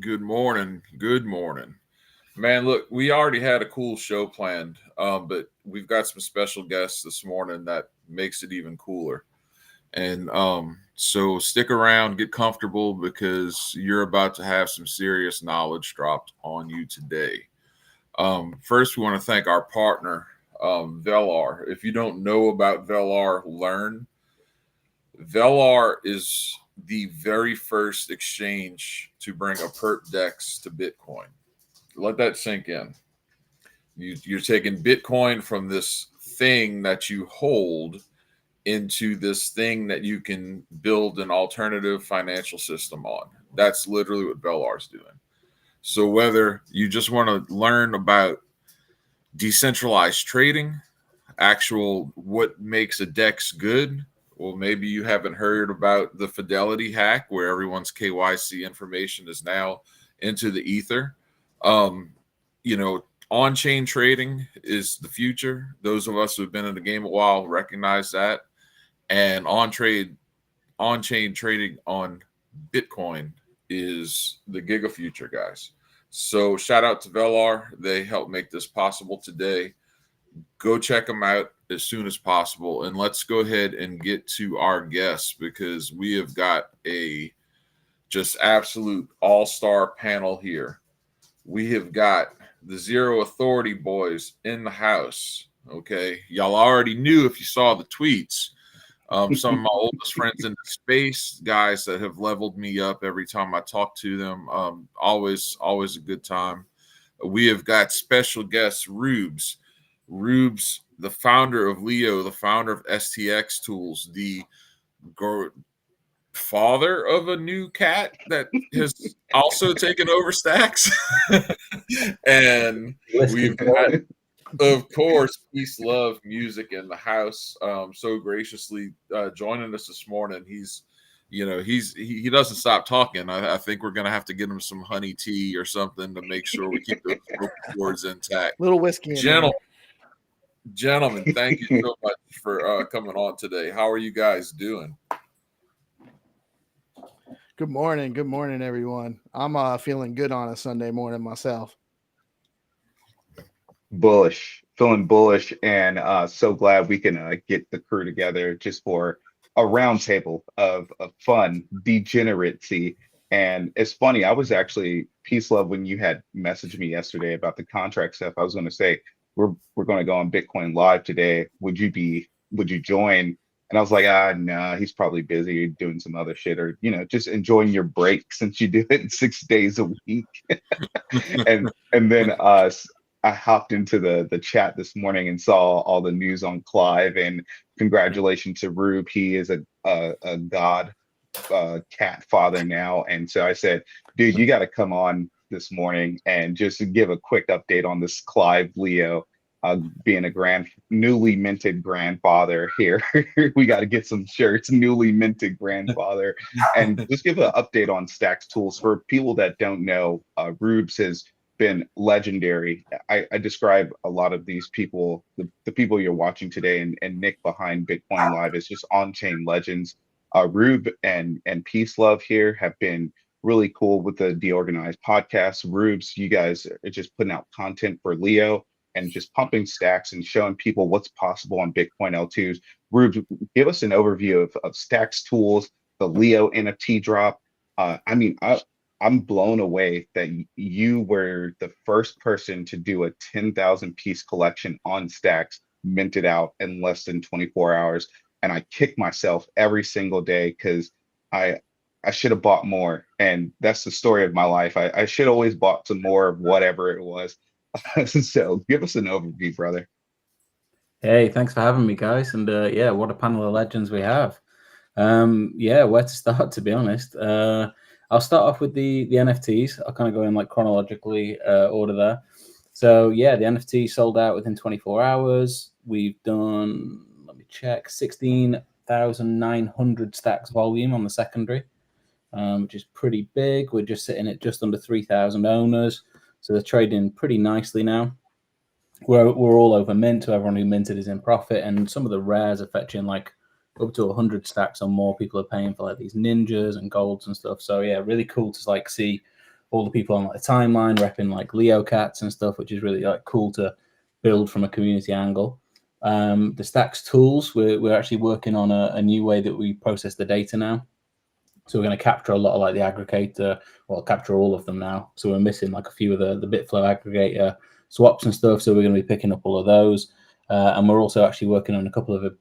Good morning. Good morning. Man, look, we already had a cool show planned, but we've got some special guests this morning that makes it even cooler. And so stick around, get comfortable because you're about to have some serious knowledge dropped on you today. First, we want to thank our partner, Velar. If you don't know about Velar, learn. Velar is the very first exchange to bring a perp dex to Bitcoin. Let that sink in. You're taking Bitcoin from this thing that you hold into this thing that you can build an alternative financial system on. That's literally what Velar's doing. So whether you just want to learn about decentralized trading, actual what makes a DEX good, well, maybe you haven't heard about the Fidelity hack where everyone's KYC information is now into the ether. Um, On-chain trading is the future. Those of us who have been in the game a while recognize that. And on-chain trading on Bitcoin is the giga future, guys. So shout out to Velar. They helped make this possible today. Go check them out as soon as possible. And let's go ahead and get to our guests because we have got a just absolute all-star panel here. We have got the Zero Authority boys in the house. Okay. Y'all already knew if you saw the tweets. Some of my oldest friends in the space, guys that have leveled me up every time I talk to them. Always a good time. We have got special guests, Rubes. Rubes, the founder of Leo, the founder of STX Tools, the father of a new cat that has also taken over Stacks. And we've got, of course, peace, love, music in the house. So graciously joining us this morning. He doesn't stop talking. I think we're gonna have to get him some honey tea or something to make sure we keep the vocal cords intact. Little whiskey, gentlemen, thank you so much for coming on today. How are you guys doing? Good morning, everyone. I'm feeling good on a Sunday morning myself. Feeling bullish, and so glad we can get the crew together just for a roundtable of fun degeneracy. And it's funny, I was actually peace love when you had messaged me yesterday about the contract stuff. I was going to say we're going to go on Bitcoin Live today. Would you join? And I was like, no, he's probably busy doing some other shit, or just enjoying your break since you do it 6 days a week. and then I hopped into the chat this morning and saw all the news on Clive, and congratulations to Rube. He is a god cat father now. And so I said, dude, you got to come on this morning and just give a quick update on this Clive Leo being a newly minted grandfather here. We got to get some shirts, newly minted grandfather, and just give an update on Stacks Tools. For people that don't know, Rubes has been legendary. I describe a lot of these people, the people you're watching today, and Nick behind Bitcoin Live is just on-chain legends. Rube and Peace Love here have been really cool with the Deorganized podcast. Rubes, you guys are just putting out content for Leo and just pumping stacks and showing people what's possible on Bitcoin L2s. Rubes, give us an overview of Stacks Tools, the Leo NFT drop. I'm blown away that you were the first person to do a 10,000 piece collection on Stacks, minted out in less than 24 hours. And I kick myself every single day because I should have bought more. And that's the story of my life. I should have always bought some more of whatever it was. So give us an overview, brother. Hey, thanks for having me, guys. And what a panel of legends we have. Where to start, to be honest. I'll start off with the NFTs. I'll kind of go in like chronologically order there. So the NFT sold out within 24 hours. We've done, let me check, 16,900 stacks volume on the secondary, which is pretty big. We're just sitting at just under 3,000 owners. So they're trading pretty nicely now. We're all over mint. So everyone who minted is in profit. And some of the rares are fetching like up to 100 stacks or more. People are paying for like these ninjas and golds and stuff. So really cool to like see all the people on like the timeline repping like Leo cats and stuff, which is really like cool to build from a community angle. The Stacks tools, we're actually working on a new way that we process the data now. So we're going to capture a lot of like the aggregator, well, capture all of them now. So we're missing like a few of the Bitflow aggregator swaps and stuff. So we're going to be picking up all of those. And we're also actually working on a couple of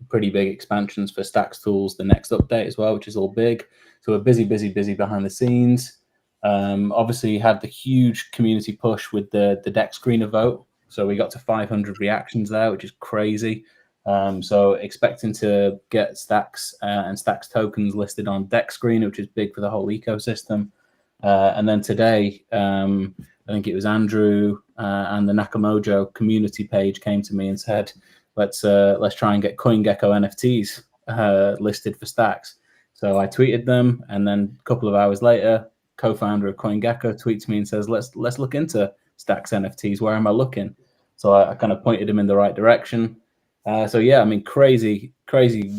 pretty big expansions for Stacks tools, the next update as well, which is all big. So we're busy behind the scenes. Obviously had the huge community push with the deck screener vote. So we got to 500 reactions there, which is crazy. So expecting to get Stacks and Stacks tokens listed on deck screener, which is big for the whole ecosystem. And then today, I think it was Andrew and the Nakamojo community page came to me and said, let's try and get CoinGecko NFTs listed for Stacks. So I tweeted them, and then a couple of hours later, co-founder of CoinGecko tweets me and says, let's look into Stacks NFTs. Where am I looking? So I kind of pointed him in the right direction. So yeah, I mean, crazy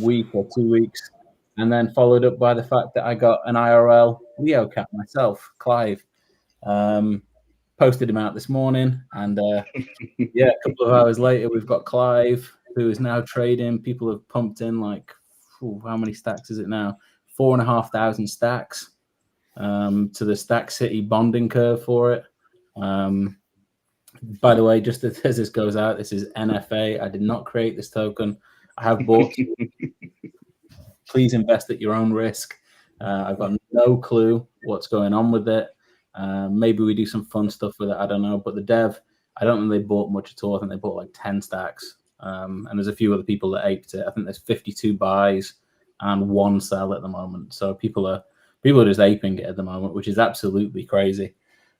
week or 2 weeks, and then followed up by the fact that I got an IRL Leo cat myself, Clive. Posted him out this morning, and yeah, a couple of hours later, we've got Clive, who is now trading. People have pumped in like, how many stacks is it now? 4,500 stacks to the Stack City bonding curve for it. By the way, just as this goes out, this is NFA. I did not create this token. I have bought. Please invest at your own risk. I've got no clue what's going on with it. Maybe we do some fun stuff with it. I don't know. But the dev, I don't think they bought much at all. I think they bought like 10 stacks. And there's a few other people that aped it. I think there's 52 buys and 1 sell at the moment. So people are just aping it at the moment, which is absolutely crazy.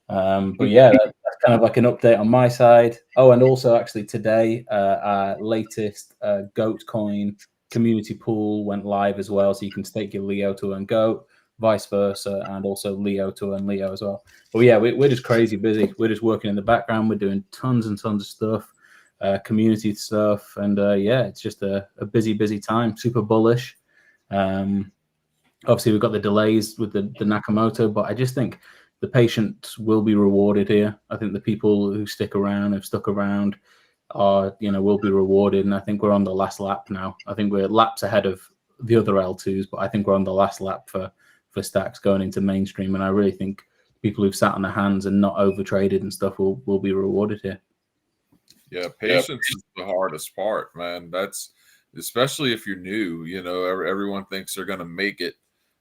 But yeah, that's kind of like an update on my side. Oh, and also actually today, our latest Goat coin community pool went live as well. So you can stake your Leo to earn Goat, vice versa, and also Leo to earn Leo as well. But yeah, we're just crazy busy. We're just working in the background. We're doing tons and tons of stuff, community stuff. And yeah, it's just a busy time, super bullish. Obviously, we've got the delays with the Nakamoto, but I just think the patients will be rewarded here. I think the people who stick around, have stuck around, will be rewarded. And I think we're on the last lap now. I think we're laps ahead of the other L2s, but I think we're on the last lap for stacks going into mainstream. And I really think people who've sat on their hands and not over traded and stuff will be rewarded here. Yeah, patience is the hardest part, man. That's especially if you're new. Everyone thinks they're going to make it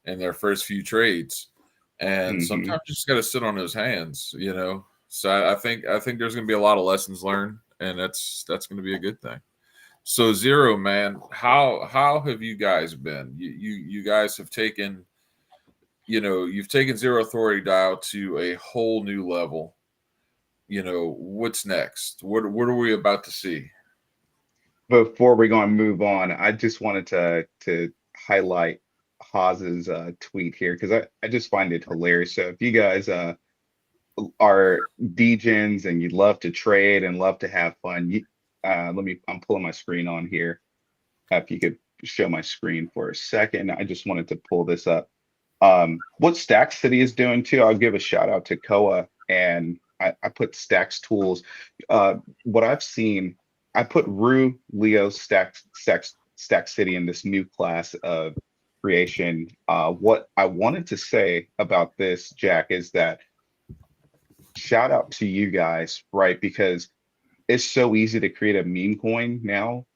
in their first few trades. And sometimes you just got to sit on those hands, So I think there's going to be a lot of lessons learned, and that's going to be a good thing. So Zero, man, how have you guys been? You guys have taken, you've taken Zero Authority Dial to a whole new level. What's next? What are we about to see? Before we're going to move on, I just wanted to highlight Haz's tweet here because I just find it hilarious. So if you guys are degens and you'd love to trade and love to have fun, I'm pulling my screen on here. If you could show my screen for a second, I just wanted to pull this up. What Stack City is doing too, I'll give a shout out to Koa, and I put Stacks tools. What I've seen, I put Rue, Leo, Stack City in this new class of creation. What I wanted to say about this, Jack, is that shout out to you guys, right? Because it's so easy to create a meme coin now.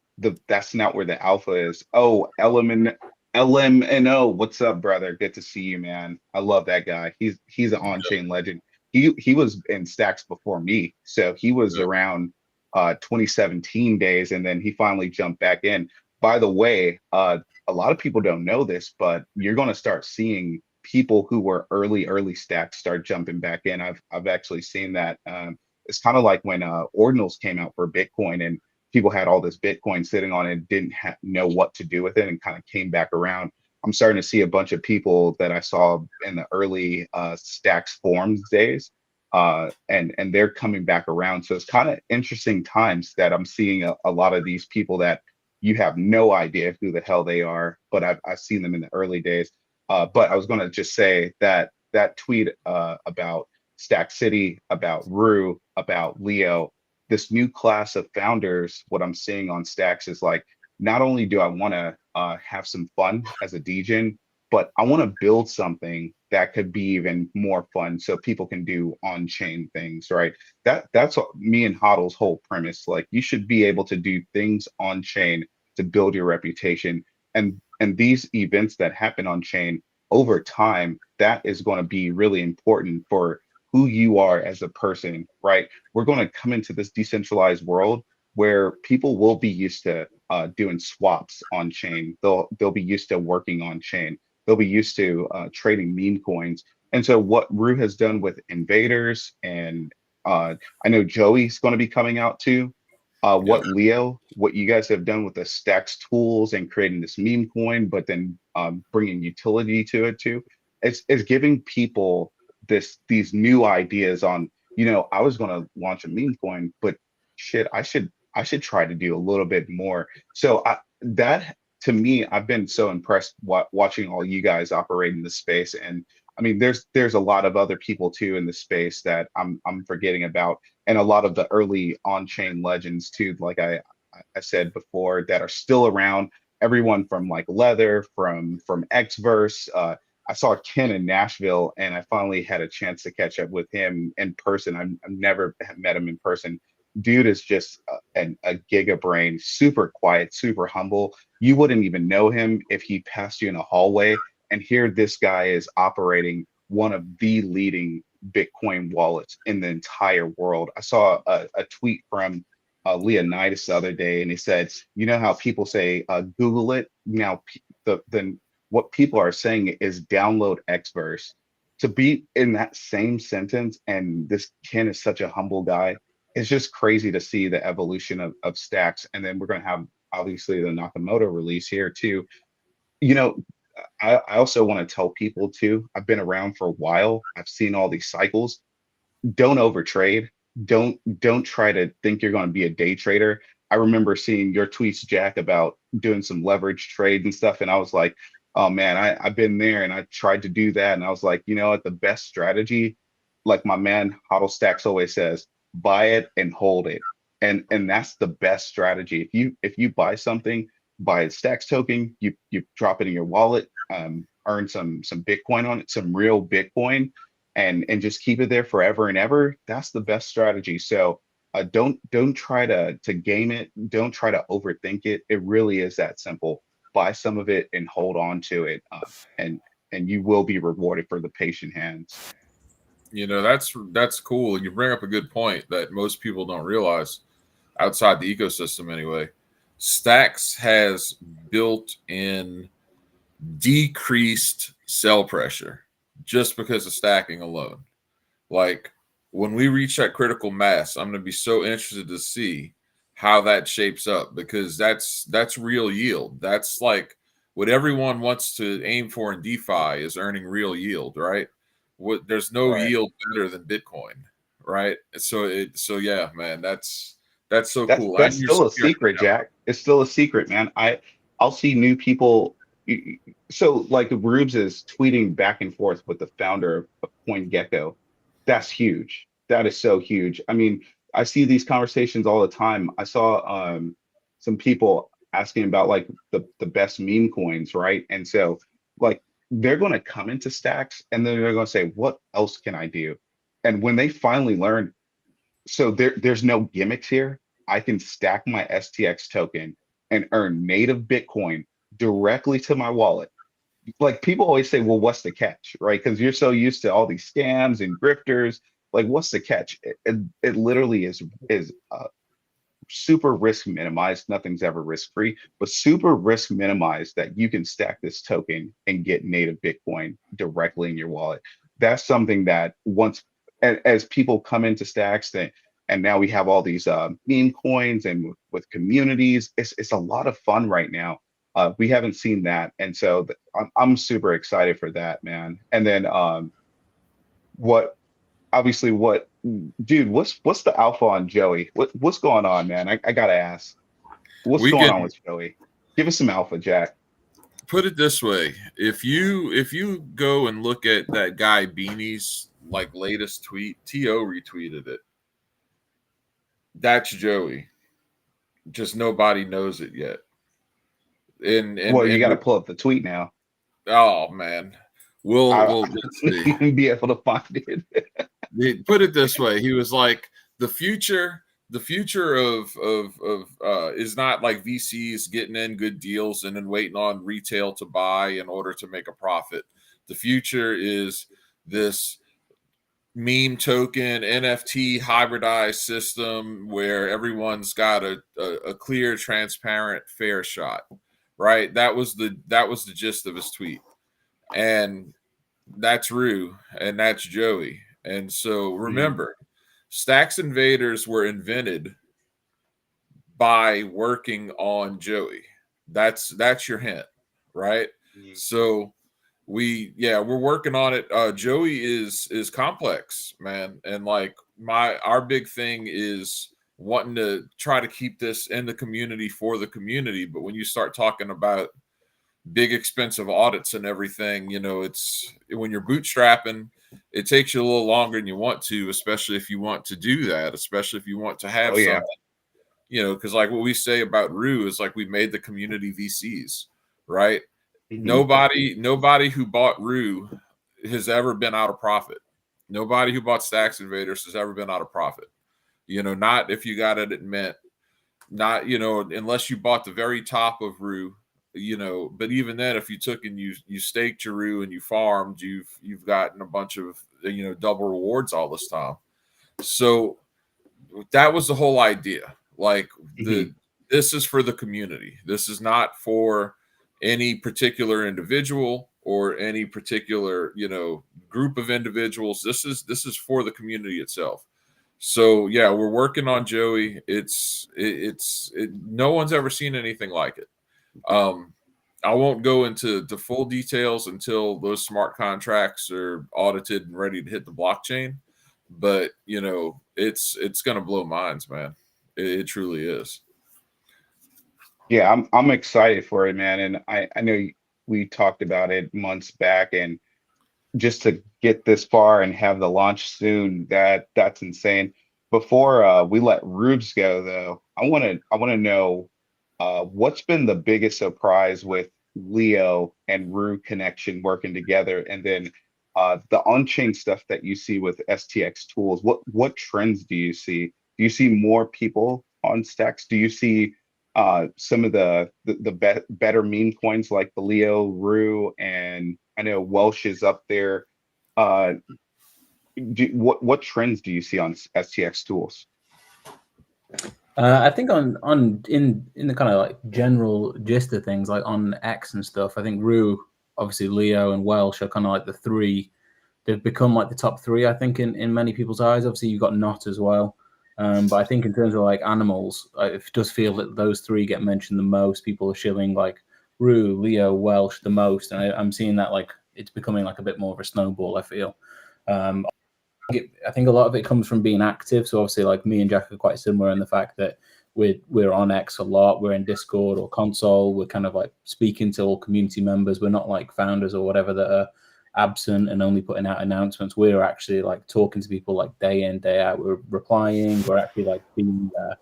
That's not where the alpha is. Oh, LMNO, what's up, brother? Good to see you, man. I love that guy. He's an on-chain legend. He was in Stacks before me, so he was around 2017 days, and then he finally jumped back in. By the way, a lot of people don't know this, but you're going to start seeing people who were early stacks start jumping back in. I've actually seen that. It's kind of like when ordinals came out for Bitcoin and people had all this Bitcoin sitting on it and didn't know what to do with it and kind of came back around. I'm starting to see a bunch of people that I saw in the early Stacks forums days, and they're coming back around. So it's kind of interesting times that I'm seeing a lot of these people that you have no idea who the hell they are, but I've seen them in the early days. But I was going to just say that that tweet about Stack City, about Rue, about Leo, this new class of founders, what I'm seeing on Stacks is like, not only do I want to have some fun as a DJ, but I want to build something that could be even more fun so people can do on-chain things, right? That's what me and Hodl's whole premise. Like, you should be able to do things on-chain to build your reputation. And these events that happen on-chain over time, that is going to be really important for who you are as a person, right? We're going to come into this decentralized world where people will be used to doing swaps on chain. They'll be used to working on chain. They'll be used to trading meme coins. And so what Rue has done with invaders, and I know Joey's going to be coming out too. What Leo, what you guys have done with the Stacks tools and creating this meme coin, but then bringing utility to it too, it's giving people these new ideas on, I was going to launch a meme coin, but shit, I should try to do a little bit more. So that, to me, I've been so impressed watching all you guys operate in the space. And I mean, there's a lot of other people too in the space that I'm forgetting about, and a lot of the early on-chain legends too, like I said before, that are still around. Everyone from like Leather, from Xverse. I saw Ken in Nashville, and I finally had a chance to catch up with him in person. I've never met him in person. Dude is just a giga brain, super quiet, super humble. You wouldn't even know him if he passed you in a hallway. And here this guy is operating one of the leading Bitcoin wallets in the entire world. I saw a tweet from Leonidas the other day, and he said, you know how people say, Google it? Now, what people are saying is download Xverse. To be in that same sentence, and this Ken is such a humble guy, it's just crazy to see the evolution of Stacks. And then we're going to have, obviously, the Nakamoto release here too. I also want to tell people too, I've been around for a while. I've seen all these cycles. Don't overtrade. Don't try to think you're going to be a day trader. I remember seeing your tweets, Jack, about doing some leverage trades and stuff. And I was like, oh man, I've been there and I tried to do that. And I was like, what, the best strategy, like my man Hodl Stacks always says, buy it and hold it. And that's the best strategy. If you buy something, buy a Stacks token, you drop it in your wallet, earn some Bitcoin on it, some real Bitcoin, and just keep it there forever and ever. That's the best strategy. So don't try to game it. Don't try to overthink it. It really is that simple. Buy some of it and hold on to it, and you will be rewarded for the patient hands. That's cool. You bring up a good point that most people don't realize, outside the ecosystem anyway. Stacks has built-in decreased sell pressure just because of stacking alone. Like, when we reach that critical mass, I'm going to be so interested to see how that shapes up, because that's real yield. That's like what everyone wants to aim for in DeFi, is earning real yield, right? There's no yield better than Bitcoin, right? So yeah, man, that's so cool. That's still a secret, Jack. It's still a secret, man. I'll see new people. So like Rubes is tweeting back and forth with the founder of CoinGecko. That's huge. That is so huge. I mean, I see these conversations all the time. I saw some people asking about like the best meme coins, right? And so like they're going to come into Stacks and then they're going to say, what else can I do? And when they finally learn, so there's no gimmicks here. I can stack my STX token and earn native Bitcoin directly to my wallet. Like, people always say, well, what's the catch, right? Because you're so used to all these scams and grifters. Like, what's the catch? It literally is super risk minimized. Nothing's ever risk free, but super risk minimized, that you can stack this token and get native Bitcoin directly in your wallet. That's something that once, as people come into Stacks, and now we have all these meme coins, and with communities, it's a lot of fun right now. We haven't seen that, and so I'm super excited for that, man. And then dude, what's the alpha on Joey? What's going on, man? I gotta ask, what's going on with Joey? Give us some alpha, Jack. put it this way: if you go and look at that guy Beanie's like latest tweet, To retweeted it. That's Joey. Just nobody knows it yet. Well, you got to pull up the tweet now. Oh man, we'll let's see. Even be able to find it. Put it this way: he was like, the future of is not like VCs getting in good deals and then waiting on retail to buy in order to make a profit. The future is this meme token NFT hybridized system where everyone's got a clear, transparent, fair shot. Right? That was the gist of his tweet. And that's Rue and that's Joey. And so remember, Stacks Invaders were invented by working on Joey. That's your hint, right? So we're working on it. Joey is complex, man, and like our big thing is wanting to try to keep this in the community for the community. But when you start talking about big expensive audits and everything, it's when you're bootstrapping, it takes you a little longer than you want to, especially if you want to do that, especially if you want to have something, because like what we say about Rue is like we made the community VCs, right? Nobody who bought Rue has ever been out of profit. Nobody who bought Stacks Invaders has ever been out of profit. Not if you got it at Mint, not, unless you bought the very top of Rue, but even then, if you took and you staked your Rue and you farmed, you've gotten a bunch of, double rewards all this time. So that was the whole idea. Like this is for the community. This is not for any particular individual or any particular, group of individuals. This is for the community itself. So yeah, we're working on Joey. It's no one's ever seen anything like it. I won't go into the full details until those smart contracts are audited and ready to hit the blockchain. But it's gonna blow minds, man. It truly is. Yeah, I'm excited for it, man. And I know we talked about it months back, and just to get this far and have the launch soon, that's insane. Before we let Rubes go, though, I want to know what's been the biggest surprise with Leo and Rue connection working together, and then the on-chain stuff that you see with STX tools. What trends do you see? Do you see more people on Stacks? Do you see some of the better meme coins like the Leo, Rue, and I know Welsh is up there. What trends do you see on STX tools? I think in the kind of like general gist of things, like on X and stuff, I think Rue, obviously Leo and Welsh are kind of like the three. They've become like the top three, I think, in many people's eyes. Obviously, you've got Not as well. But I think in terms of like animals, it does feel that those three get mentioned the most. People are shilling like Rue, Leo, Welsh the most. And I'm seeing that like it's becoming like a bit more of a snowball, I feel. I think a lot of it comes from being active. So obviously, like me and Jack are quite similar in the fact that we're on X a lot. We're in Discord or console. We're kind of like speaking to all community members. We're not like founders or whatever that are absent and only putting out announcements. We're actually like talking to people like day in, day out. We're replying. We're actually like being there.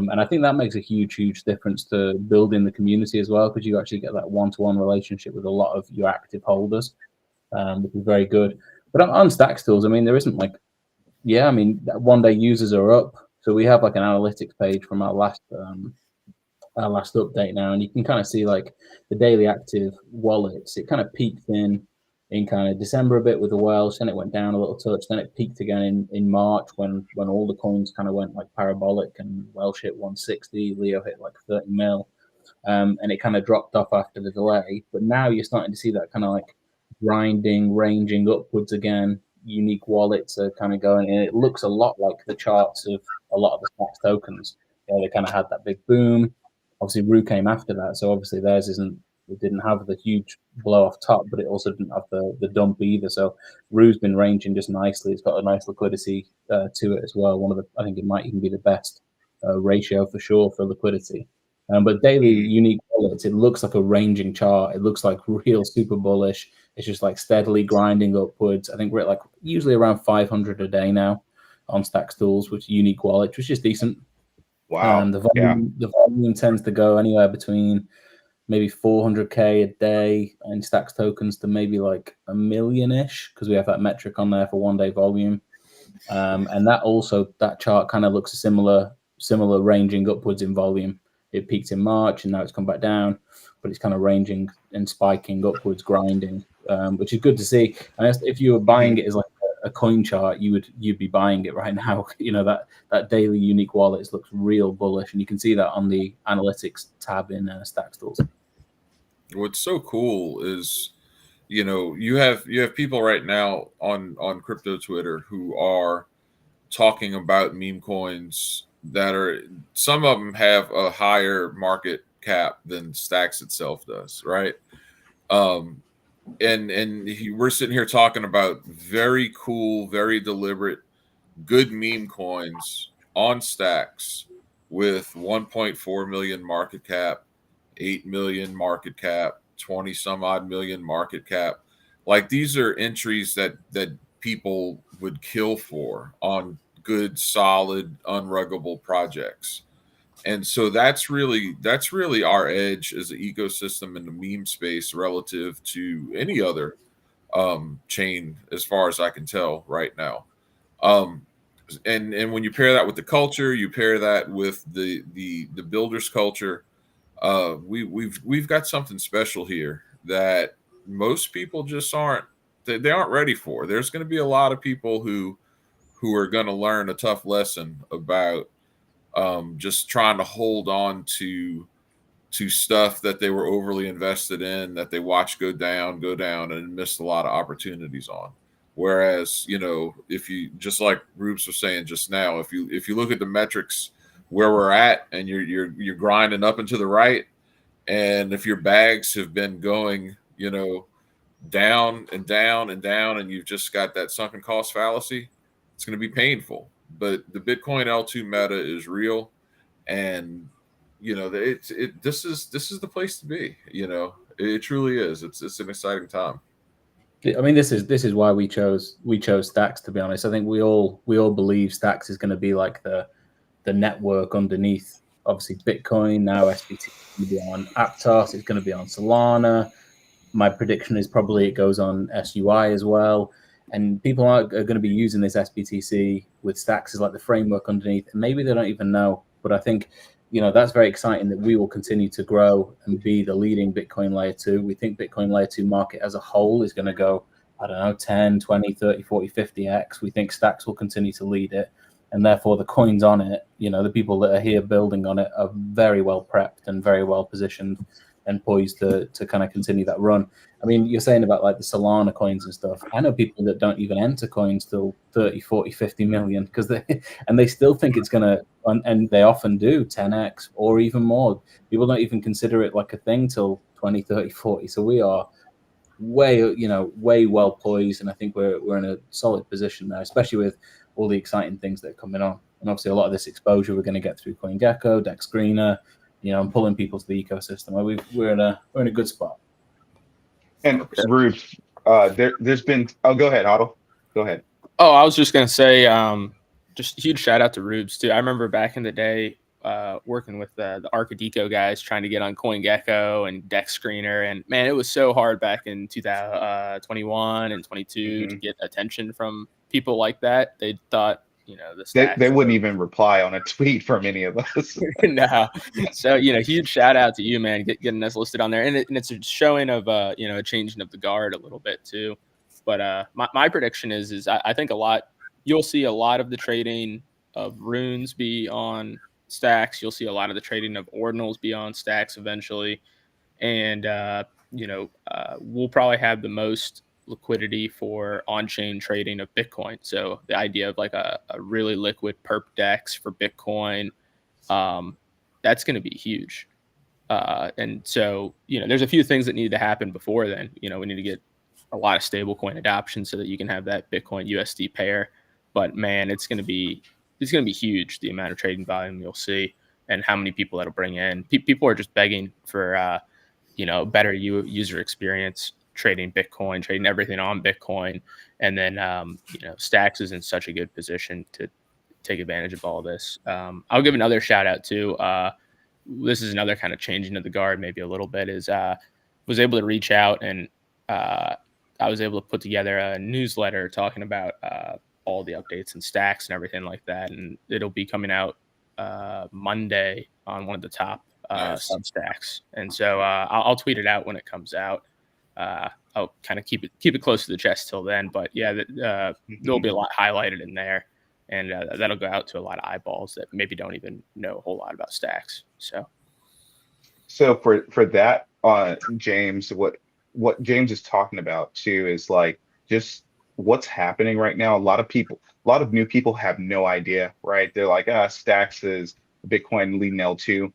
And I think that makes a huge difference to building the community as well, because you actually get that one-to-one relationship with a lot of your active holders, which is very good. But on Stacks tools, I mean, there isn't like, one day users are up. So we have like an analytics page from our last update now, and you can kind of see like the daily active wallets. It kind of peaked in kind of December a bit with the Welsh, then it went down a little touch, then it peaked again in March when all the coins kind of went like parabolic, and Welsh hit 160, Leo hit like 30 mil, and it kind of dropped off after the delay. But now you're starting to see that kind of like grinding, ranging upwards again. Unique wallets are kind of going, and it looks a lot like the charts of a lot of the Stacks tokens. They kind of had that big boom. Obviously, Rue came after that, so obviously theirs it didn't have the huge blow off top, but it also didn't have the dump either. So Rue's been ranging just nicely. It's got a nice liquidity to it as well. I think it might even be the best ratio for sure for liquidity. But daily unique wallets, it looks like a ranging chart. It looks like real super bullish. It's just like steadily grinding upwards. I think we're at like usually around 500 a day now on Stacks tools, which unique wallet, which is decent. Wow. The volume tends to go anywhere between maybe 400k a day in Stacks tokens to maybe like a million-ish, because we have that metric on there for 1 day volume. And that chart kind of looks a similar ranging upwards in volume. It peaked in March and now it's come back down, but it's kind of ranging and spiking upwards, grinding, which is good to see. And if you were buying it as like a coin chart, you'd be buying it right now. That daily unique wallet looks real bullish, and you can see that on the analytics tab in Stacks tools. What's so cool is, you have people right now on crypto Twitter who are talking about meme coins that are, some of them have a higher market cap than Stacks itself does, right? We're sitting here talking about very cool, very deliberate, good meme coins on Stacks with 1.4 million market cap, 8 million market cap, 20 some odd million market cap. Like, these are entries that people would kill for on good, solid, unruggable projects. And so that's really our edge as an ecosystem in the meme space relative to any other chain, as far as I can tell right now. And when you pair that with the culture, you pair that with the builders culture, we've got something special here that most people just aren't ready for. There's going to be a lot of people who are going to learn a tough lesson about just trying to hold on to stuff that they were overly invested in, that they watched go down and missed a lot of opportunities on. Whereas, if you, just like Rubes was saying just now, if you look at the metrics where we're at, and you're grinding up and to the right, and if your bags have been going, down and down and down, and you've just got that sunken cost fallacy, it's going to be painful. But the Bitcoin L2 meta is real, and this is the place to be. It truly is. It's an exciting time. I mean, this is why we chose Stacks, to be honest. I think we all believe Stacks is going to be like the network underneath, obviously, Bitcoin. Now SBT is going to be on Aptos, it's going to be on Solana. My prediction is probably it goes on SUI as well. And people are going to be using this SBTC with Stacks as like the framework underneath. And maybe they don't even know. But I think, that's very exciting that we will continue to grow and be the leading Bitcoin layer 2. We think Bitcoin layer 2 market as a whole is going to go, 10, 20, 30, 40, 50x. We think Stacks will continue to lead it. And therefore the coins on it, the people that are here building on it are very well prepped and very well positioned and poised to kind of continue that run. I mean, you're saying about like the Solana coins and stuff. I know people that don't even enter coins till 30, 40, 50 million because they still think it's going to, and they often do 10x or even more. People don't even consider it like a thing till 20, 30, 40. So we are way well poised. And I think we're in a solid position there, especially with all the exciting things that are coming on. And obviously a lot of this exposure we're going to get through CoinGecko, Dex Greener, and pulling people to the ecosystem. We're in a good spot. And Ruth, there's been. Oh, go ahead, Otto. Go ahead. Oh, I was just gonna say, just huge shout out to Rubes too. I remember back in the day, working with the Arcadeco guys, trying to get on CoinGecko and Dex Screener, and man, it was so hard back in 2021 and 22 to get attention from people like that. They thought, they wouldn't even reply on a tweet from any of us. No. So, huge shout out to you, man, getting us listed on there. And it's a showing of, a changing of the guard a little bit too. But my prediction is I think you'll see a lot of the trading of runes be on Stacks. You'll see a lot of the trading of ordinals be on Stacks eventually. And, we'll probably have the most liquidity for on-chain trading of Bitcoin. So the idea of like a really liquid perp DEX for Bitcoin, that's going to be huge. And so, there's a few things that need to happen before then. We need to get a lot of stablecoin adoption so that you can have that Bitcoin USD pair. But man, it's going to be huge, the amount of trading volume you'll see. and how many people that'll bring in. People are just begging for better user experience, trading Bitcoin, trading everything on Bitcoin, and then Stacks is in such a good position to take advantage of all this. I'll give another shout out too. This is another kind of changing of the guard, maybe a little bit. Is was able to reach out and I was able to put together a newsletter talking about all the updates and Stacks and everything like that, and it'll be coming out Monday on one of the top Substacks. And so I'll tweet it out when it comes out. I'll kind of keep it close to the chest till then, but yeah, there'll be a lot highlighted in there, and that'll go out to a lot of eyeballs that maybe don't even know a whole lot about Stacks. So for that, James, what James is talking about too is like just what's happening right now. A lot of new people have no idea, right? They're like, Stacks is Bitcoin leading L2.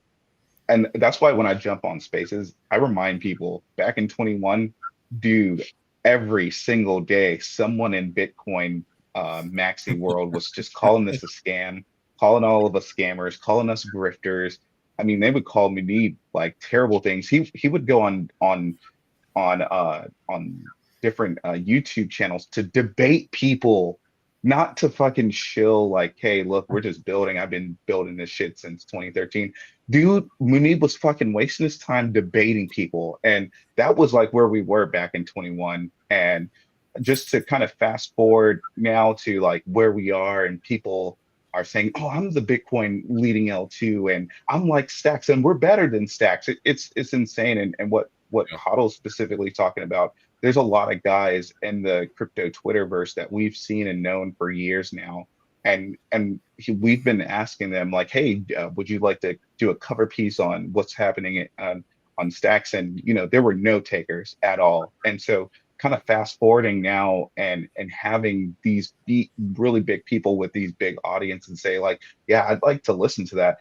And that's why when I jump on spaces, I remind people back in 21, dude, every single day, someone in Bitcoin maxi world was just calling this a scam, calling all of us scammers, calling us grifters. I mean, they would call me like terrible things. He would go on different YouTube channels to debate people, not to fucking shill like, hey, look, we're just building. I've been building this shit since 2013. Dude, Munib was fucking wasting his time debating people. And that was like where we were back in 21. And just to kind of fast forward now to like where we are, and people are saying, oh, I'm the Bitcoin leading L2 and I'm like Stacks and we're better than Stacks. It's insane. And what Huddle's specifically talking about, there's a lot of guys in the crypto Twitterverse that we've seen and known for years now. And we've been asking them like, hey, would you like to do a cover piece on what's happening on Stacks? And, there were no takers at all. And so kind of fast forwarding now and having these really big people with these big audience and say like, yeah, I'd like to listen to that.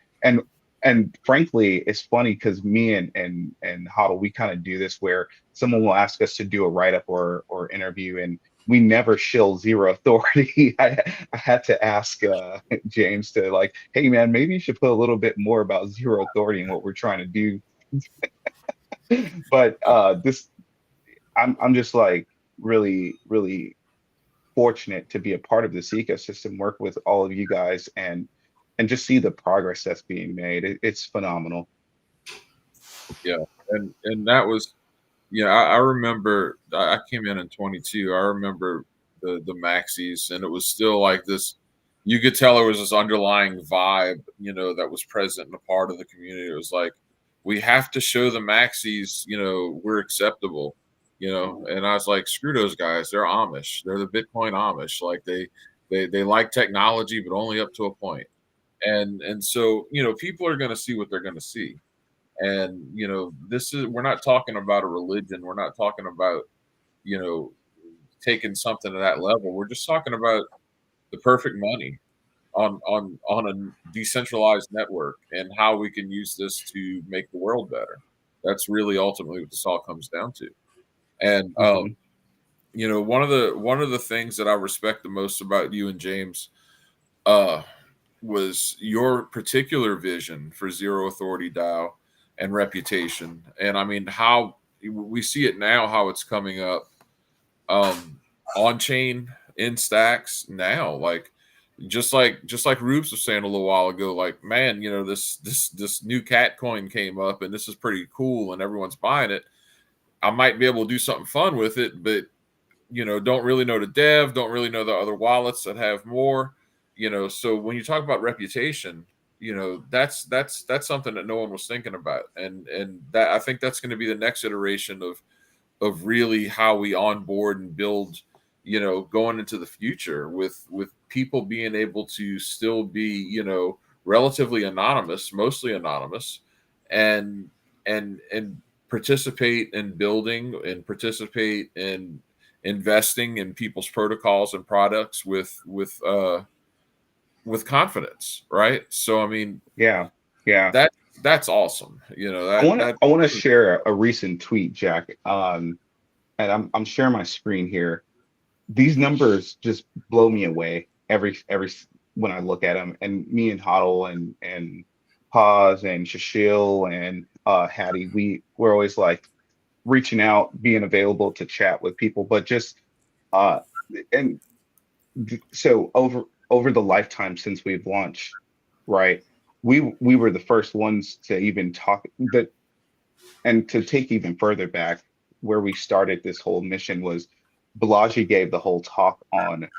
And frankly, it's funny because me and Huddle, we kind of do this where someone will ask us to do a write-up or interview, and we never shill Zero Authority. I had to ask James to like, hey man, maybe you should put a little bit more about Zero Authority and what we're trying to do. But I'm just like really, really fortunate to be a part of this ecosystem, work with all of you guys, and just see the progress that's being made. It's phenomenal. Yeah, and that was, I remember I came in 22. I remember the maxis, and it was still like this. You could tell there was this underlying vibe, that was present in a part of the community. It was like, we have to show the maxis, we're acceptable, And I was like, screw those guys. They're Amish. They're the Bitcoin Amish. Like they like technology, but only up to a point. And so, people are going to see what they're going to see. And, we're not talking about a religion. We're not talking about, taking something to that level. We're just talking about the perfect money on a decentralized network and how we can use this to make the world better. That's really ultimately what this all comes down to. And, one of the things that I respect the most about you and James, was your particular vision for Zero Authority DAO and reputation. And I mean, how we see it now, how it's coming up on chain in Stacks now, like just like Rubes was saying a little while ago, like, man, this new cat coin came up and this is pretty cool and everyone's buying it. I might be able to do something fun with it, but don't really know the dev, don't really know the other wallets that have more. So when you talk about reputation, that's something that no one was thinking about, and that I think that's going to be the next iteration of really how we onboard and build, going into the future with people being able to still be, relatively anonymous, mostly anonymous, and participate in building and participate in investing in people's protocols and products with confidence, right? So I mean, yeah, that's awesome. I want to share a recent tweet, Jack. And I'm sharing my screen here. These numbers just blow me away every when I look at them. And me and Huddle and Paz and Shashil and Hattie, we're always like reaching out, being available to chat with people, but just uh, and so over the lifetime since we've launched, right? We were the first ones to even talk that, and to take even further back, where we started this whole mission was Balaji gave the whole talk on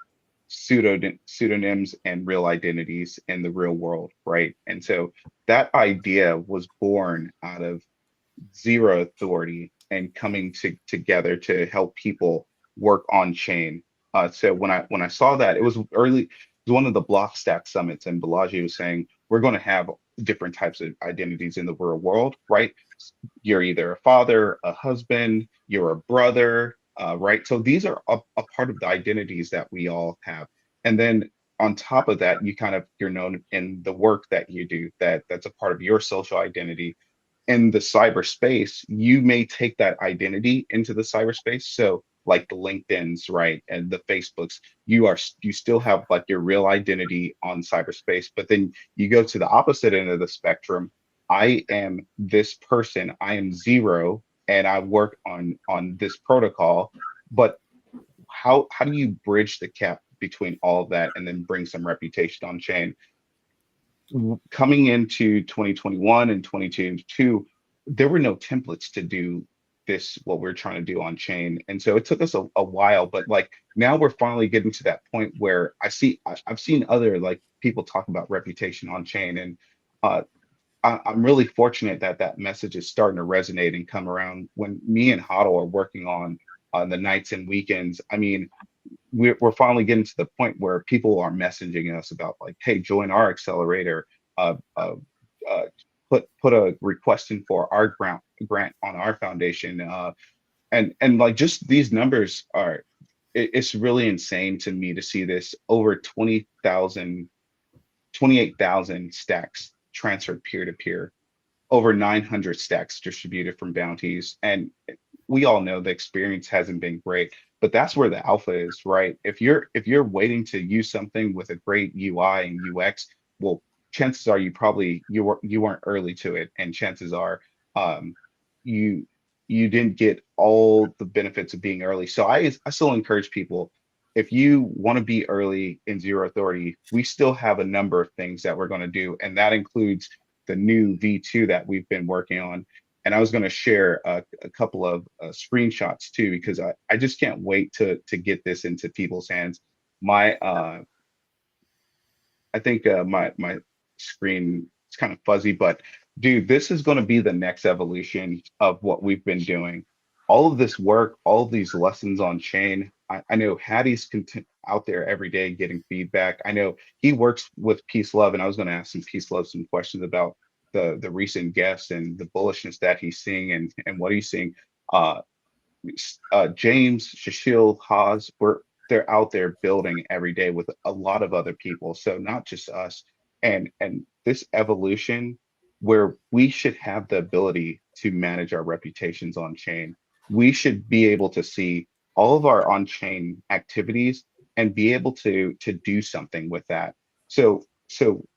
pseudonyms and real identities in the real world, right? And so that idea was born out of zero authority and coming together to help people work on chain. So when I saw that, it was early. It was one of the block stack summits, and Balaji was saying we're going to have different types of identities in the real world, right? You're either a father, a husband, you're a brother, right? So these are a part of the identities that we all have. And then on top of that, you're known in the work that you do, that's a part of your social identity. In the cyberspace, you may take that identity into the cyberspace. So like the LinkedIn's, right, and the Facebooks, you still have like your real identity on cyberspace, but then you go to the opposite end of the spectrum. I am this person, I am zero, and I work on this protocol. But how do you bridge the gap between all of that and then bring some reputation on chain? Coming into 2021 and 2022, there were no templates to do this, what we're trying to do on chain. And so it took us a while, but like now we're finally getting to that point where I've seen other like people talk about reputation on chain. And uh, I'm really fortunate that that message is starting to resonate and come around when me and Huddle are working on the nights and weekends. I mean, we're finally getting to the point where people are messaging us about like, hey, join our accelerator, uh, uh, uh, put a request in for our grant on our foundation, and like just these numbers are, it's really insane to me to see this over 28,000 stacks transferred peer to peer, over 900 stacks distributed from bounties. And we all know the experience hasn't been great, but that's where the alpha is, right? If you're waiting to use something with a great UI and UX, well, chances are you weren't early to it, and chances are um, you you didn't get all the benefits of being early. So I still encourage people, if you want to be early in zero authority, we still have a number of things that we're going to do, and that includes the new V2 that we've been working on. And I was going to share a couple of screenshots too, because I just can't wait to get this into people's hands. My I think my screen is kind of fuzzy, but dude, this is going to be the next evolution of what we've been doing. All of this work, all of these lessons on chain. I know Hattie's out there every day getting feedback. I know he works with Peace Love, and I was going to ask some Peace Love some questions about the recent guests and the bullishness that he's seeing and what he's seeing. Uh, James, Shashil, Haas, they're out there building every day with a lot of other people. So not just us. And this evolution where we should have the ability to manage our reputations on chain. We should be able to see all of our on-chain activities and be able to do something with that. So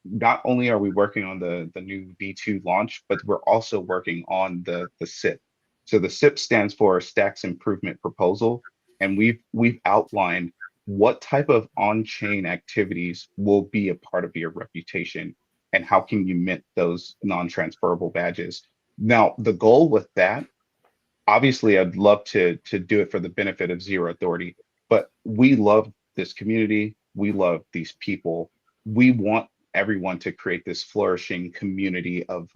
not only are we working on the new V2 launch, but we're also working on the SIP. So the SIP stands for Stacks Improvement Proposal, and we've outlined what type of on-chain activities will be a part of your reputation and how can you mint those non-transferable badges. Now, the goal with that, obviously, I'd love to do it for the benefit of zero authority, but we love this community. We love these people. We want everyone to create this flourishing community of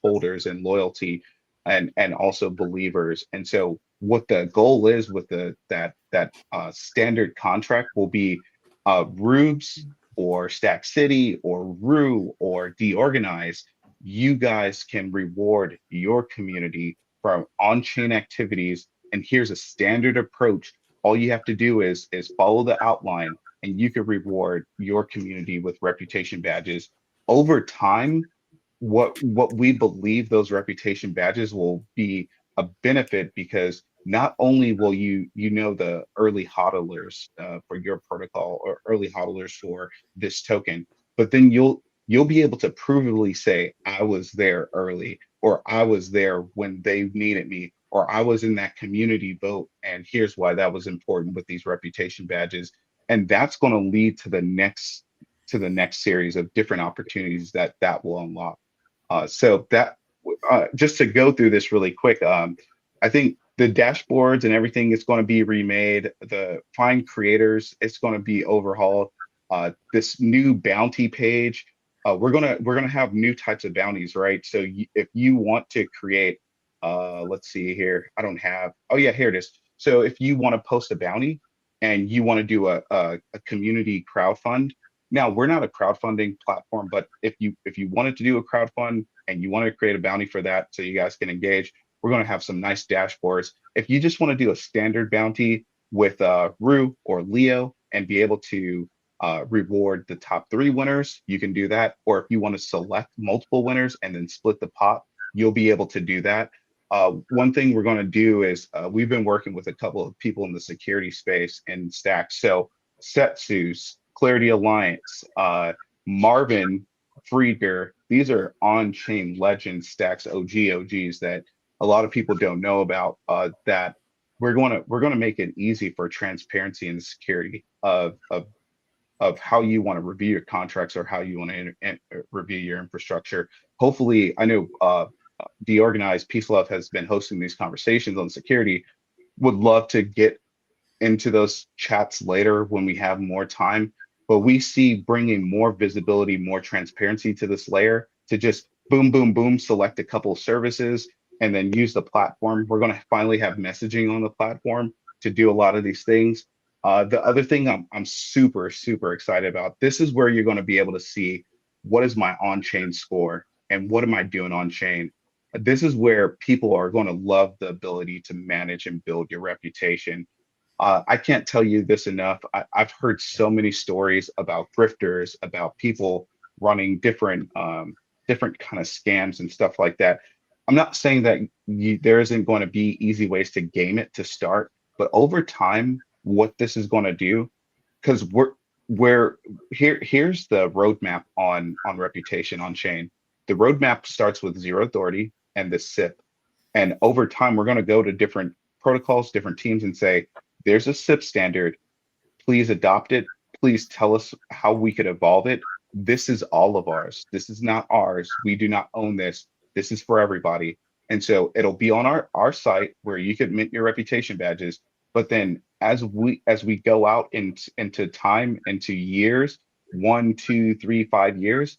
holders and loyalty and also believers. And so what the goal is with that standard contract will be Rubes or Stack City or Rue or Deorganize. You guys can reward your community from on-chain activities. And here's a standard approach. All you have to do is follow the outline, and you can reward your community with reputation badges. Over time, what we believe those reputation badges will be a benefit, because not only will you know the early hodlers for your protocol or early hodlers for this token, but then you'll be able to provably say, I was there early, or I was there when they needed me, or I was in that community vote, and here's why that was important with these reputation badges. And that's going to lead to the next series of different opportunities that will unlock. So that just to go through this really quick, I think the dashboards and everything is going to be remade. The find creators, it's going to be overhauled. This new bounty page, we're gonna have new types of bounties, right? So if you want to create, let's see here, I don't have. Oh yeah, here it is. So if you want to post a bounty and you want to do a community crowdfund, now we're not a crowdfunding platform, but if you wanted to do a crowdfund and you want to create a bounty for that, so you guys can engage, we're going to have some nice dashboards. If you just want to do a standard bounty with Rue or Leo and be able to reward the top 3 winners, you can do that. Or if you want to select multiple winners and then split the pot, you'll be able to do that. One thing we're going to do is we've been working with a couple of people in the security space and Stacks. So Setsus, Clarity Alliance, Marvin Friedger, these are on-chain legends, Stacks OGs that a lot of people don't know about, that we're going to make it easy for transparency and security of how you want to review your contracts or how you want to review your infrastructure. Hopefully, I know the organized Peace Love has been hosting these conversations on security. Would love to get into those chats later when we have more time. But we see bringing more visibility, more transparency to this layer to just boom, boom, boom, select a couple of services and then use the platform. We're going to finally have messaging on the platform to do a lot of these things. The other thing I'm super, super excited about, this is where you're going to be able to see what is my on-chain score and what am I doing on-chain. This is where people are going to love the ability to manage and build your reputation. I can't tell you this enough. I've heard so many stories about grifters, about people running different kind of scams and stuff like that. I'm not saying that there isn't going to be easy ways to game it to start, but over time, what this is going to do, because here's the roadmap on reputation on chain. The roadmap starts with zero authority and the SIP, and over time, we're going to go to different protocols, different teams, and say, there's a SIP standard. Please adopt it. Please tell us how we could evolve it. This is all of ours. This is not ours. We do not own this. This is for everybody. And so it'll be on our site where you could mint your reputation badges. But then as we go out into time, into years, 1, 2, 3, 5 years,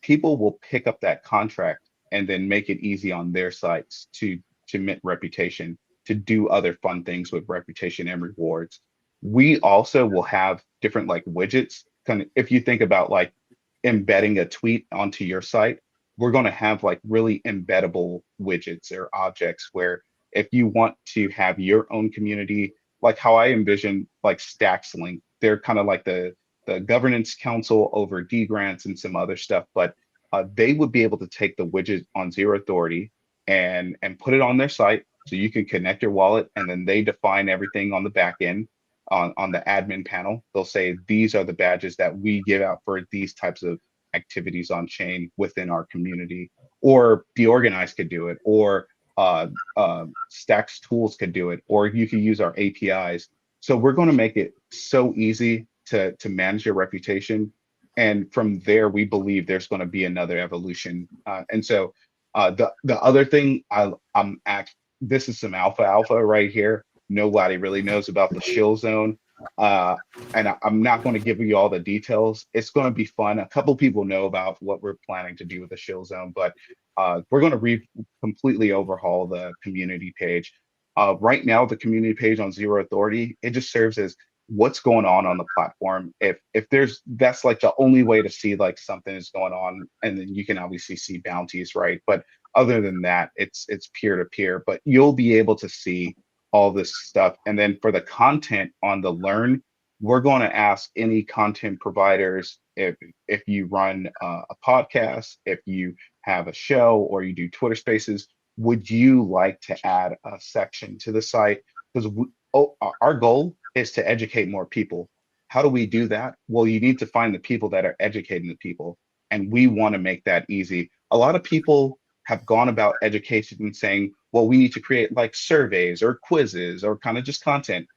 people will pick up that contract and then make it easy on their sites to mint reputation, to do other fun things with reputation and rewards. We also will have different like widgets. Kind of, if you think about like embedding a tweet onto your site, we're going to have like really embeddable widgets or objects where if you want to have your own community, like how I envision like Stacks Link, they're kind of like the governance council over D grants and some other stuff, but they would be able to take the widget on zero authority and put it on their site so you can connect your wallet, and then they define everything on the back end on the admin panel. They'll say these are the badges that we give out for these types of activities on chain within our community, or the organized could do it, or Stacks tools could do it, or you can use our APIs. So we're going to make it so easy to manage your reputation. And from there, we believe there's going to be another evolution. And so the other thing this is some alpha right here. Nobody really knows about the shill zone. And I'm not going to give you all the details. It's going to be fun. A couple people know about what we're planning to do with the shill zone, but we're going to completely overhaul the community page. Right now, the community page on Zero Authority, it just serves as what's going on the platform. If that's like the only way to see like something is going on, and then you can obviously see bounties, right? But other than that, it's peer to peer. But you'll be able to see all this stuff. And then for the content on the Learn, we're going to ask any content providers, if you run a podcast, if you have a show, or you do Twitter Spaces, would you like to add a section to the site? Because our goal is to educate more people. How do we do that? Well, you need to find the people that are educating the people. and we want to make that easy. A lot of people have gone about education and saying, well, we need to create like surveys or quizzes or kind of just content.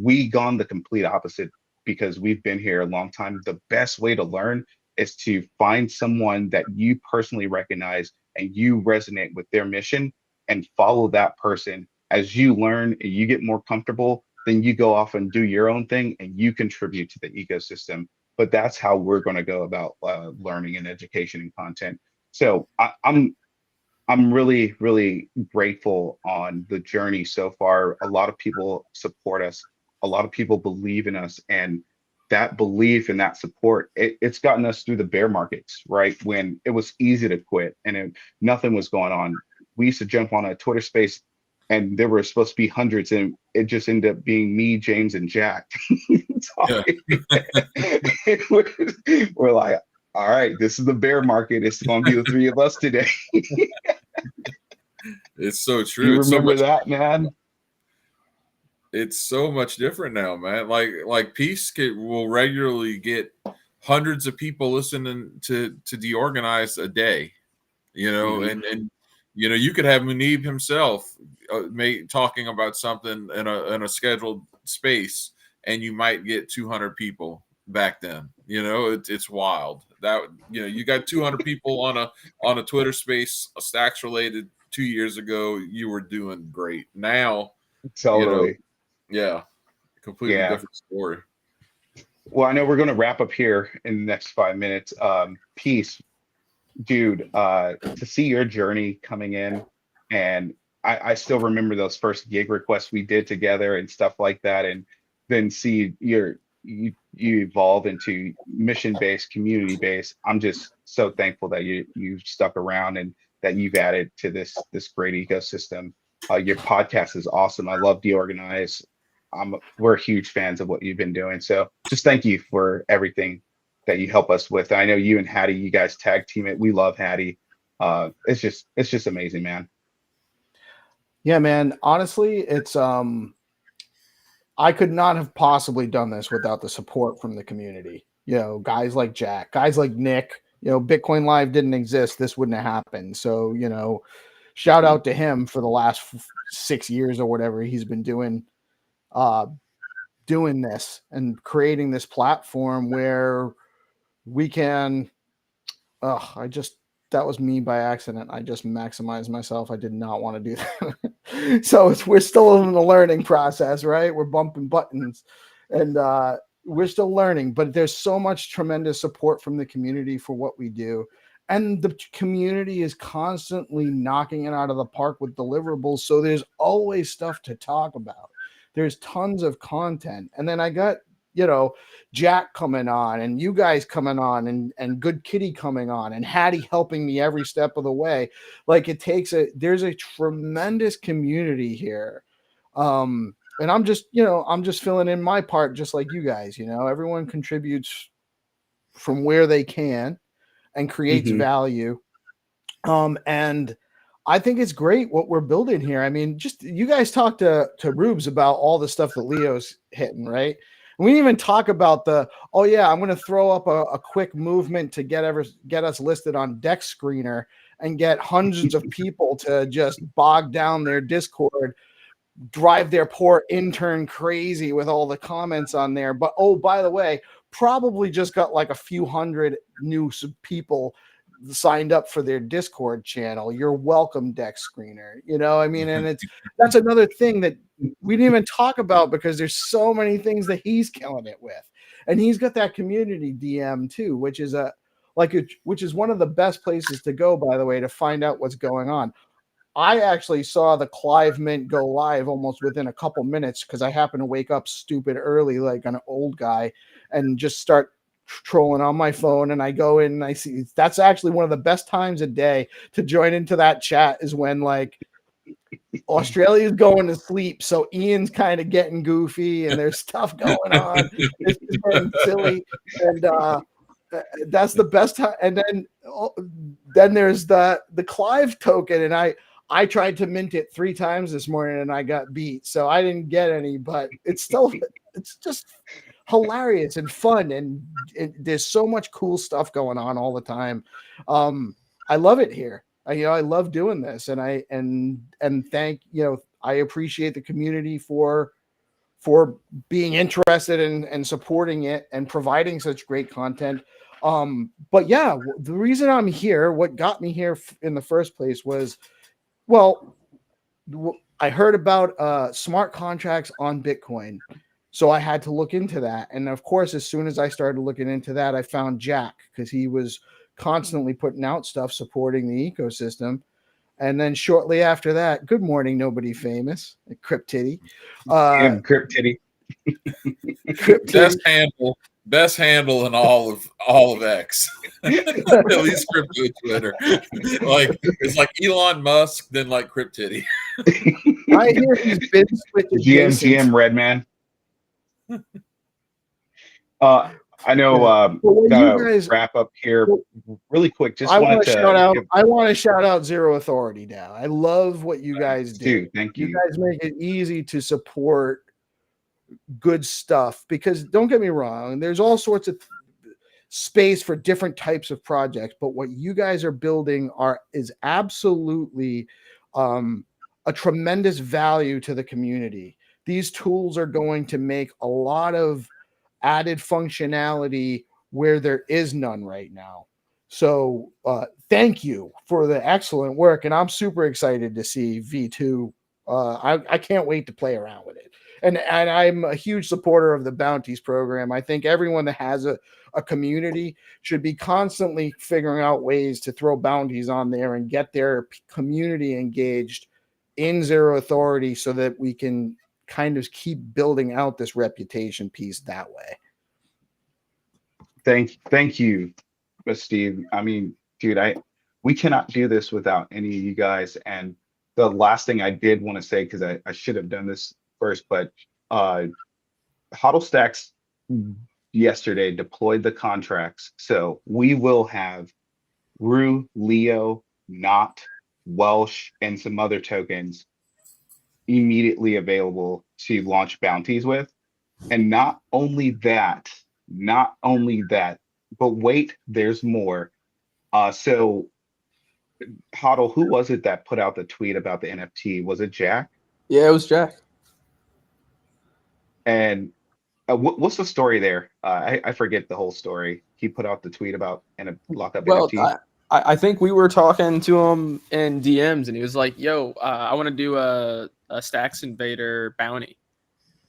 We gone the complete opposite because we've been here a long time. The best way to learn is to find someone that you personally recognize and you resonate with their mission and follow that person. As you learn and you get more comfortable, then you go off and do your own thing and you contribute to the ecosystem. But that's how we're going to go about learning and education and content. So I'm really, really grateful on the journey so far. A lot of people support us. A lot of people believe in us, and that belief and that support, it's gotten us through the bear markets, right? When it was easy to quit and nothing was going on. We used to jump on a Twitter space and there were supposed to be hundreds, and it just ended up being me, James, and Jack. We're like, all right, this is the bear market. It's going to be the three of us today. It's so true. You It's remember so much, that, man? it's so much different now, man. Like Peace will regularly get hundreds of people listening to Deorganize a day, and you could have Munib himself talking about something in a scheduled space, and you might get 200 people back then. It's wild that you got 200 people on a Twitter space, Stacks related 2 years ago. You were doing great. Now, Totally. yeah, completely Yeah. different story. Well, I know we're going to wrap up here in the next 5 minutes. Peace, dude, to see your journey coming in, and I still remember those first gig requests we did together and stuff like that, and then see you evolve into mission-based, community-based. I'm just so thankful that you stuck around and that you've added to this great ecosystem. Your podcast is awesome. I love Deorganize. We're huge fans of what you've been doing. So just thank you for everything that you help us with. I know you and Hattie, you guys tag team it. We love Hattie. It's just amazing, man. Yeah, man. Honestly, it's I could not have possibly done this without the support from the community. Guys like Jack, guys like Nick. Bitcoin Live didn't exist, this wouldn't have happened. So, shout out to him for the last 6 years or whatever he's been doing this and creating this platform where we can that was me by accident. I just maximized myself. I did not want to do that. So we're still in the learning process, right? We're bumping buttons and we're still learning, but there's so much tremendous support from the community for what we do. And the community is constantly knocking it out of the park with deliverables. So there's always stuff to talk about. There's tons of content. And then I got, Jack coming on and you guys coming on and Good Kitty coming on and Hattie helping me every step of the way. Like there's a tremendous community here. And I'm just filling in my part, just like you guys, everyone contributes from where they can and creates value. And I think it's great what we're building here. I mean, just you guys talk to Rubes about all the stuff that Leo's hitting, right? And we didn't even talk about I'm going to throw up a quick movement to get us listed on Deck Screener and get hundreds of people to just bog down their Discord, drive their poor intern crazy with all the comments on there. But, by the way, probably just got like a few hundred new people signed up for their Discord channel. You're welcome, Deck Screener. And that's another thing that we didn't even talk about because there's so many things that he's killing it with. And he's got that community DM too, which is one of the best places to go, by the way, to find out what's going on. I actually saw the Clive Mint go live almost within a couple minutes because I happened to wake up stupid early, like an old guy, and just start trolling on my phone. And I go in and I see that's actually one of the best times a day to join into that chat is when like Australia's going to sleep. So Ian's kind of getting goofy and there's stuff going on. It's getting silly. And that's the best time. And then there's the Clive token. And I tried to mint it 3 times this morning and I got beat. So I didn't get any, but it's just hilarious and fun, and there's so much cool stuff going on all the time. I love it here. I love doing this, and I thank I appreciate the community for being interested in and supporting it and providing such great content. But yeah, the reason I'm here, what got me here in the first place was, well, I heard about smart contracts on Bitcoin. So I had to look into that. And of course, as soon as I started looking into that, I found Jack, because he was constantly putting out stuff supporting the ecosystem. And then shortly after that, good morning, nobody famous, Cryptitty. Cryptitty. Best handle in all of X. At least crypto Twitter. Like it's like Elon Musk, then like Cryptitty. I hear he's been switching. GM Redman. I know. Gotta wrap up here really quick. Just I want to shout out. I want to shout out Zero Authority now. I love what you guys do. Thank you. You guys make it easy to support good stuff, because don't get me wrong, there's all sorts of space for different types of projects, but what you guys are building is absolutely a tremendous value to the community. These tools are going to make a lot of added functionality where there is none right now. So thank you for the excellent work, and I'm super excited to see V2. I can't wait to play around with it. And I'm a huge supporter of the bounties program. I think everyone that has a community should be constantly figuring out ways to throw bounties on there and get their community engaged in Zero Authority, so that we can kind of keep building out this reputation piece that way. Thank you, Steve. I mean, dude, we cannot do this without any of you guys. And the last thing I did want to say, because I should have done this first, but HODLstacks yesterday deployed the contracts. So we will have Rue, Leo, Knot, Welsh, and some other tokens immediately available to launch bounties with. And not only that, but wait, there's more. So HODL, who was it that put out the tweet about the NFT? Was it Jack? Yeah, it was Jack. And what's the story there? I forget the whole story. He put out the tweet about lockup NFT. I think we were talking to him in DMs, and he was like, "Yo, I want to do a Stacks Invader bounty.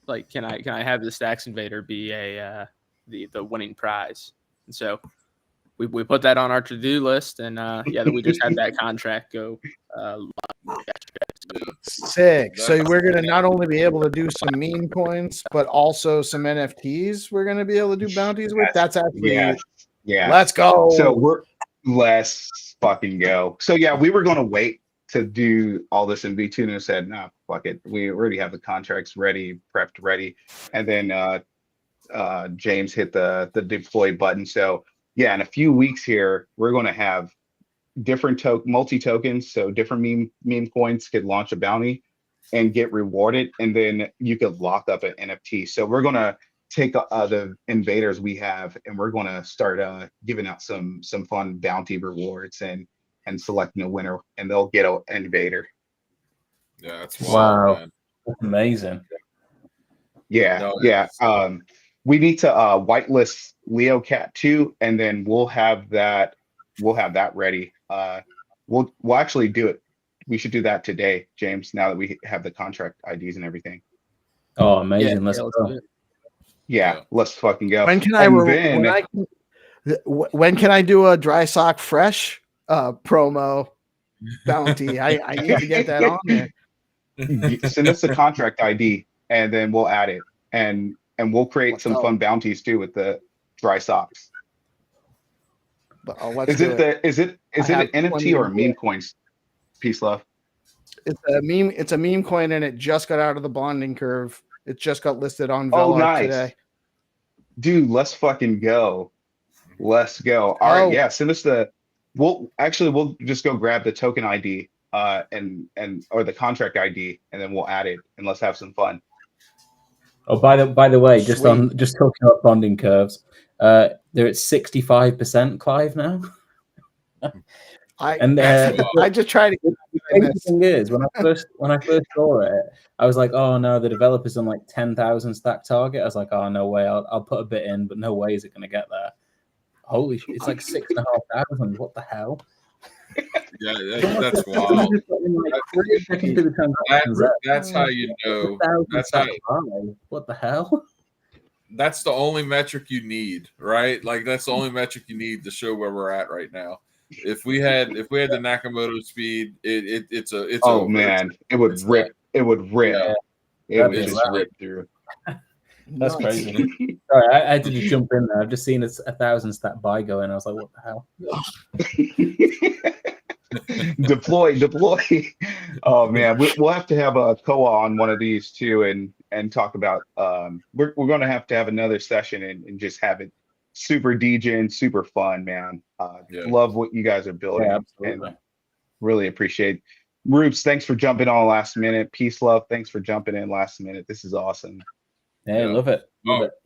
Like, can I have the Stacks Invader be the winning prize?" And so we put that on our to-do list, and we just had that contract go yesterday. Sick. So we're going to not only be able to do some meme coins, but also some NFTs we're going to be able to do bounties with. That's actually yeah. Let's go. So let's fucking go. So yeah, we were going to wait to do all this in V2, and said, nah, fuck it. We already have the contracts ready, prepped, ready. And then James hit the deploy button. So yeah, in a few weeks here, we're going to have different multi tokens. So different meme coins could launch a bounty and get rewarded, and then you could lock up an NFT. So we're going to take the invaders we have, and we're going to start giving out some fun bounty rewards and selecting a winner, and they'll get an invader. Yeah, that's wild, wow, man. That's amazing. Yeah. We need to whitelist Leo Cat 2, and then we'll have that ready. We'll actually do it. We should do that today, James, now that we have the contract IDs and everything. Oh, amazing. Let's go. Yeah, let's fucking go. When can when can I do a Dry Sock Fresh promo bounty? I need to get that on there. Send us the contract ID, and then we'll add it, and we'll create some fun bounties too with the dry socks. Is it an NFT or a meme coins? Peace, love. It's a meme. It's a meme coin, and it just got out of the bonding curve. It just got listed on Velar today. Dude, let's fucking go. Let's go. All right, yeah. Send us we'll just go grab the token ID or the contract ID, and then we'll add it, and let's have some fun. Oh, by the way, just Sweet. talking about bonding curves, they're at 65%, Clive, now. And I just try to the crazy thing is, when I first saw it, I was like, oh no, the developer's done like 10,000 stack target. I was like, oh no way, I'll put a bit in, but no way is it going to get there. Holy shit, it's like 6,500. What the hell? Yeah, that's wild. That's how you know. That's how. What the hell? That's the only metric you need, right? Like that's the only metric you need to show where we're at right now. If we had the Nakamoto speed, it's over. Man, it would rip. It would rip. Yeah. It would just rip through. That's crazy. Sorry, I had to just jump in there. I've just seen it's 1,000 stat buy going. I was like, what the hell? deploy. Oh man, we'll have to have a Koa on one of these too, and talk about. We're going to have another session and just have it super DJ and super fun, man. Love what you guys are building. Yeah, absolutely. And really appreciate. Rubes, thanks for jumping on last minute. Peace, love. Thanks for jumping in last minute. This is awesome. Hey, love it.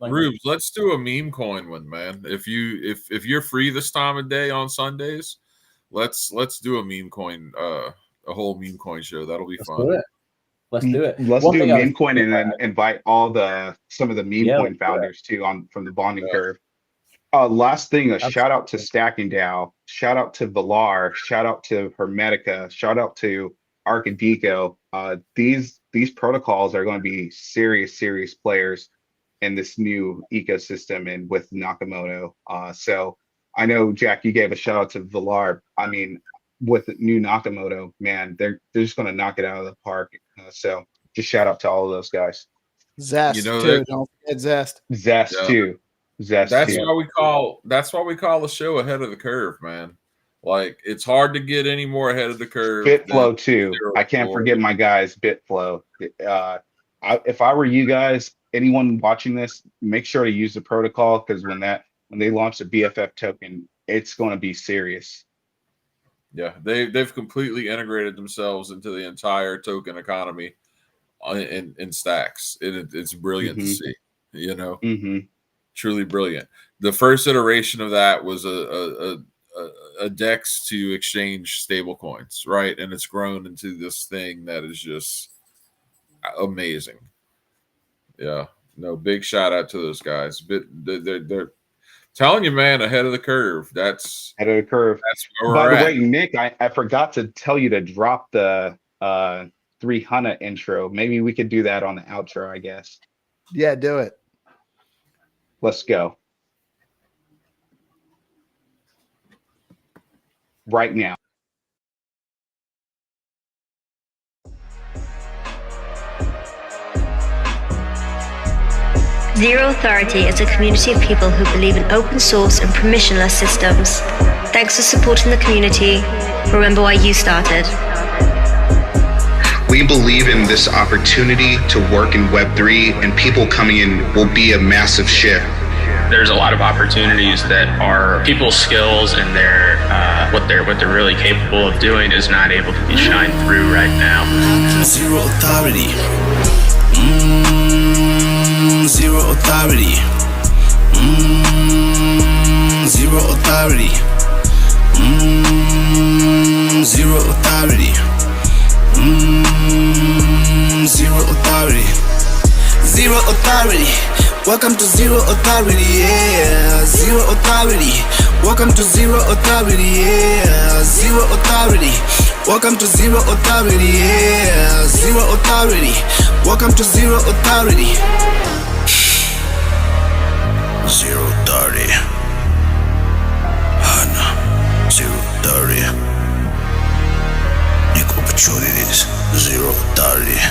Rubes, let's do a meme coin one, man. If you're free this time of day on Sundays, let's do a meme coin, a whole meme coin show. That'll be fun. Let's do it. Let's do a meme coin and then invite some of the meme coin founders too from the bonding curve. Last thing, shout out to Stacking DAO, shout out to Valar, shout out to Hermetica, shout out to Arcadico. These protocols are going to be serious players in this new ecosystem and with Nakamoto. So I know, Jack, you gave a shout out to Valar. I mean, with the new Nakamoto, man, they're just going to knock it out of the park. So just shout out to all of those guys. Zest too. Don't forget Zest. Zest too. That's why we call the show ahead of the curve, man. Like it's hard to get any more ahead of the curve. Bitflow too. I can't forget my guys, Bitflow. If I were you guys, anyone watching this, make sure to use the protocol because when they launch the BFF token, it's going to be serious. Yeah, they've completely integrated themselves into the entire token economy in stacks. It's brilliant to see. You know, truly brilliant. The first iteration of that was a DEX to exchange stable coins, right? And it's grown into this thing that is just amazing. Yeah, no, big shout out to those guys. They're telling you, man, ahead of the curve. That's ahead of the curve. That's where By we're the at. way, Nick, I forgot to tell you to drop the 300 intro. Maybe we could do that on the outro, I guess. Yeah, do it. Let's go. Right now. Zero Authority is a community of people who believe in open source and permissionless systems. Thanks for supporting the community. Remember why you started. We believe in this opportunity to work in Web3, and people coming in will be a massive shift. There's a lot of opportunities that are people's skills and their what they're really capable of doing is not able to be shined through right now. Zero authority. Zero authority. Zero authority. Zero authority. Zero authority. Zero authority. Welcome to Zero Authority, yeah. Zero Authority. Welcome to Zero Authority, yeah. Zero Authority. Welcome to Zero Authority, yeah. Zero Authority. Welcome to Zero Authority. Zero Authority. Hana. Zero Authority. New opportunities. Zero Authority.